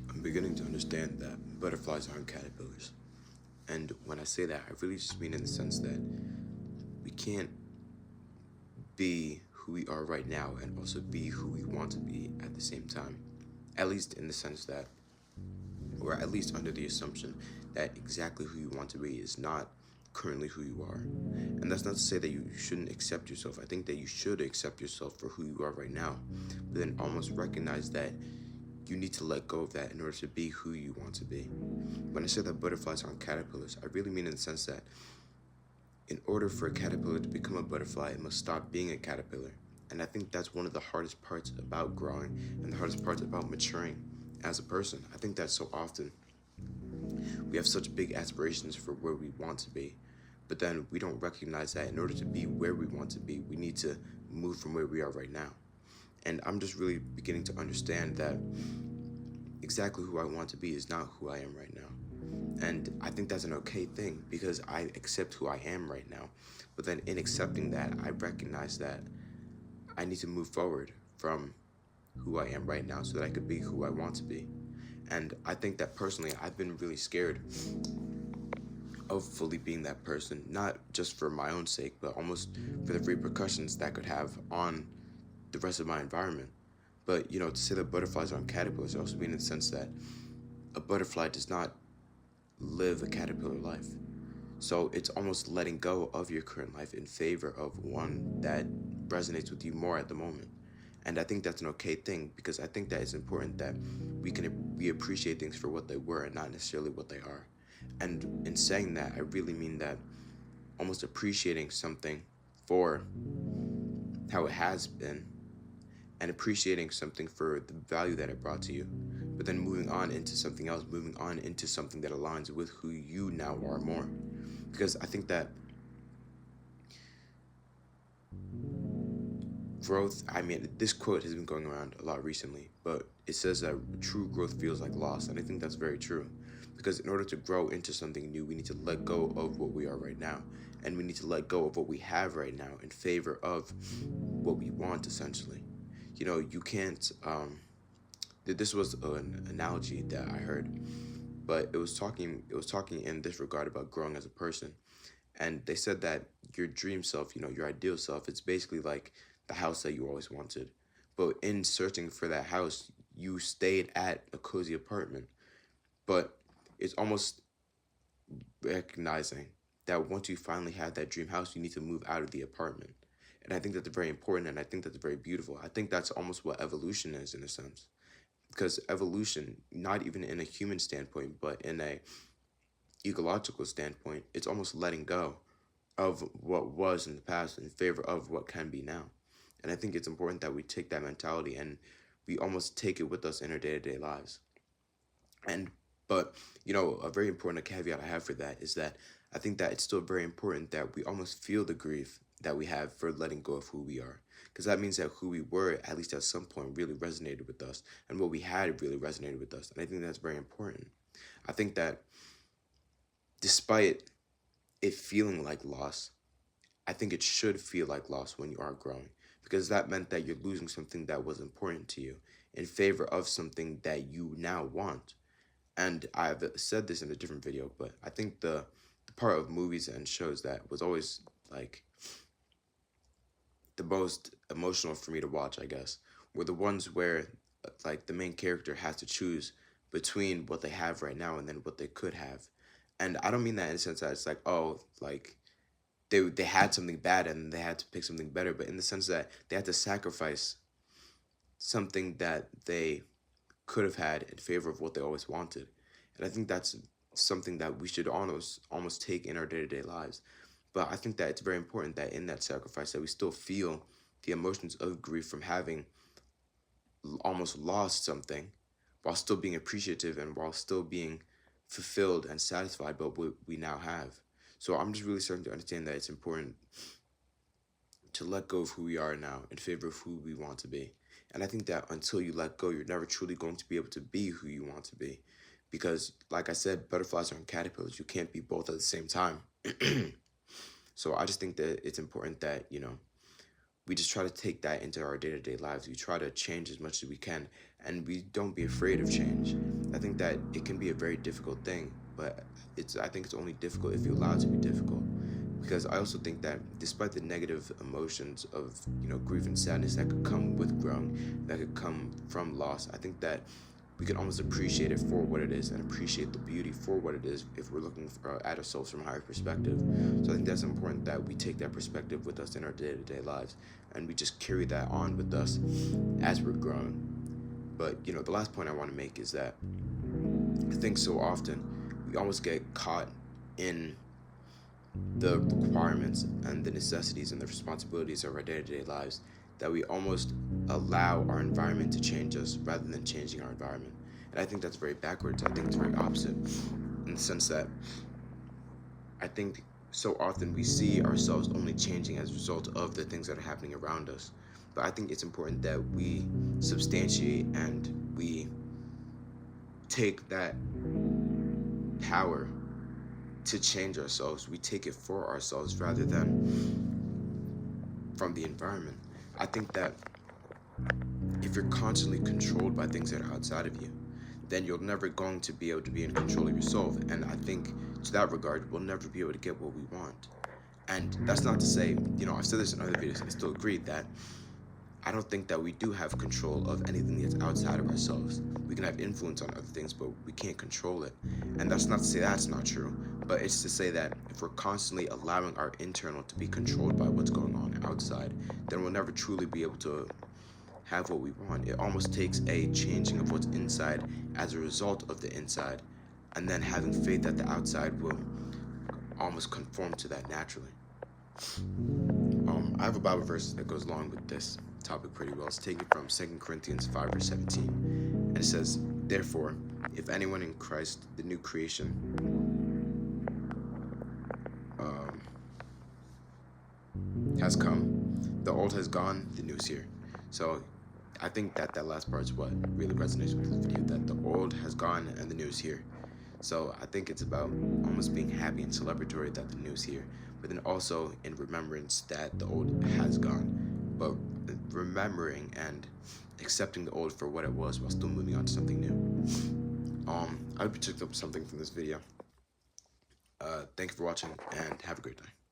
I'm beginning to understand that butterflies aren't caterpillars. And when I say that, I really just mean in the sense that we can't be who we are right now and also be who we want to be at the same time. At least in the sense that, or at least under the assumption that exactly who you want to be is not currently who you are. And that's not to say that you shouldn't accept yourself. I think that you should accept yourself for who you are right now, but then almost recognize that you need to let go of that in order to be who you want to be. When I say that butterflies aren't caterpillars, I really mean in the sense that in order for a caterpillar to become a butterfly, it must stop being a caterpillar. And I think that's one of the hardest parts about growing and the hardest parts about maturing as a person. I think that so often we have such big aspirations for where we want to be, but then we don't recognize that in order to be where we want to be, we need to move from where we are right now. And I'm just really beginning to understand that exactly who I want to be is not who I am right now. And I think that's an okay thing because I accept who I am right now. But then in accepting that, I recognize that I need to move forward from who I am right now so that I could be who I want to be. And I think that personally, I've been really scared of fully being that person, not just for my own sake, but almost for the repercussions that could have on the rest of my environment. But, to say that butterflies aren't caterpillars also mean in the sense that a butterfly does not live a caterpillar life. So it's almost letting go of your current life in favor of one that resonates with you more at the moment. And I think that's an okay thing because I think that it's important that we appreciate things for what they were and not necessarily what they are. And in saying that, I really mean that almost appreciating something for how it has been and appreciating something for the value that it brought to you, but then moving on into something else, moving on into something that aligns with who you now are more. Because I think that growth, I mean, this quote has been going around a lot recently, but it says that true growth feels like loss. And I think that's very true. Because in order to grow into something new, we need to let go of what we are right now. And we need to let go of what we have right now in favor of what we want, essentially. You can't, this was an analogy that I heard, but it was talking in this regard about growing as a person. And they said that your dream self, your ideal self, it's basically like the house that you always wanted. But in searching for that house, you stayed at a cozy apartment. But it's almost recognizing that once you finally have that dream house, you need to move out of the apartment. And I think that's very important and I think that's very beautiful. I think that's almost what evolution is in a sense. Because evolution, not even in a human standpoint, but in a ecological standpoint, it's almost letting go of what was in the past in favor of what can be now. And I think it's important that we take that mentality and we almost take it with us in our day-to-day lives. And but a very important caveat I have for that is that I think that it's still very important that we almost feel the grief that we have for letting go of who we are. Because that means that who we were, at least at some point, really resonated with us, and what we had really resonated with us. And I think that's very important. I think that despite it feeling like loss, I think it should feel like loss when you are growing because that meant that you're losing something that was important to you in favor of something that you now want. And I've said this in a different video, but I think the part of movies and shows that was always like the most emotional for me to watch, I guess, were the ones where like the main character has to choose between what they have right now and then what they could have. And I don't mean that in the sense that it's like, oh, like they had something bad and they had to pick something better, but in the sense that they had to sacrifice something that they could have had in favor of what they always wanted. And I think that's something that we should almost take in our day-to-day lives. But I think that it's very important that in that sacrifice that we still feel the emotions of grief from having almost lost something while still being appreciative and while still being fulfilled and satisfied by what we now have. So I'm just really starting to understand that it's important to let go of who we are now in favor of who we want to be. And I think that until you let go, you're never truly going to be able to be who you want to be. Because, like I said, butterflies aren't caterpillars. You can't be both at the same time. So I just think that it's important that, we just try to take that into our day-to-day lives. We try to change as much as we can, and we don't be afraid of change. I think that it can be a very difficult thing, but I think it's only difficult if you allow it to be difficult. Because I also think that despite the negative emotions of, grief and sadness that could come with growing, that could come from loss, I think that we can almost appreciate it for what it is and appreciate the beauty for what it is if we're looking at ourselves from a higher perspective. So I think that's important, that we take that perspective with us in our day-to-day lives, and we just carry that on with us as we're growing. But the last point I want to make is that I think so often we almost get caught in the requirements and the necessities and the responsibilities of our day-to-day lives, that we almost allow our environment to change us rather than changing our environment. And I think that's very backwards. I think it's very opposite, in the sense that I think so often we see ourselves only changing as a result of the things that are happening around us. But I think it's important that we substantiate and we take that power to change ourselves. We take it for ourselves rather than from the environment. I think that if you're constantly controlled by things that are outside of you, then you're never going to be able to be in control of yourself. And I think to that regard, we'll never be able to get what we want. And that's not to say, I've said this in other videos and I still agree that I don't think that we do have control of anything that's outside of ourselves. We can have influence on other things, but we can't control it. And that's not to say that's not true, but it's to say that if we're constantly allowing our internal to be controlled by what's going on outside, then we'll never truly be able to have what we want. It almost takes a changing of what's inside as a result of the inside, and then having faith that the outside will almost conform to that naturally. I have a Bible verse that goes along with this topic pretty well. It's taken from 2 Corinthians 5 verse 17, and it says, "Therefore, if anyone in Christ, the new creation has come, the old has gone, the new is here." So I think that last part is what really resonates with this video, that the old has gone and the new is here. So I think it's about almost being happy and celebratory that the new is here, but then also in remembrance that the old has gone, but remembering and accepting the old for what it was while still moving on to something new. I hope you took up something from this video. Thank you for watching, and have a great day.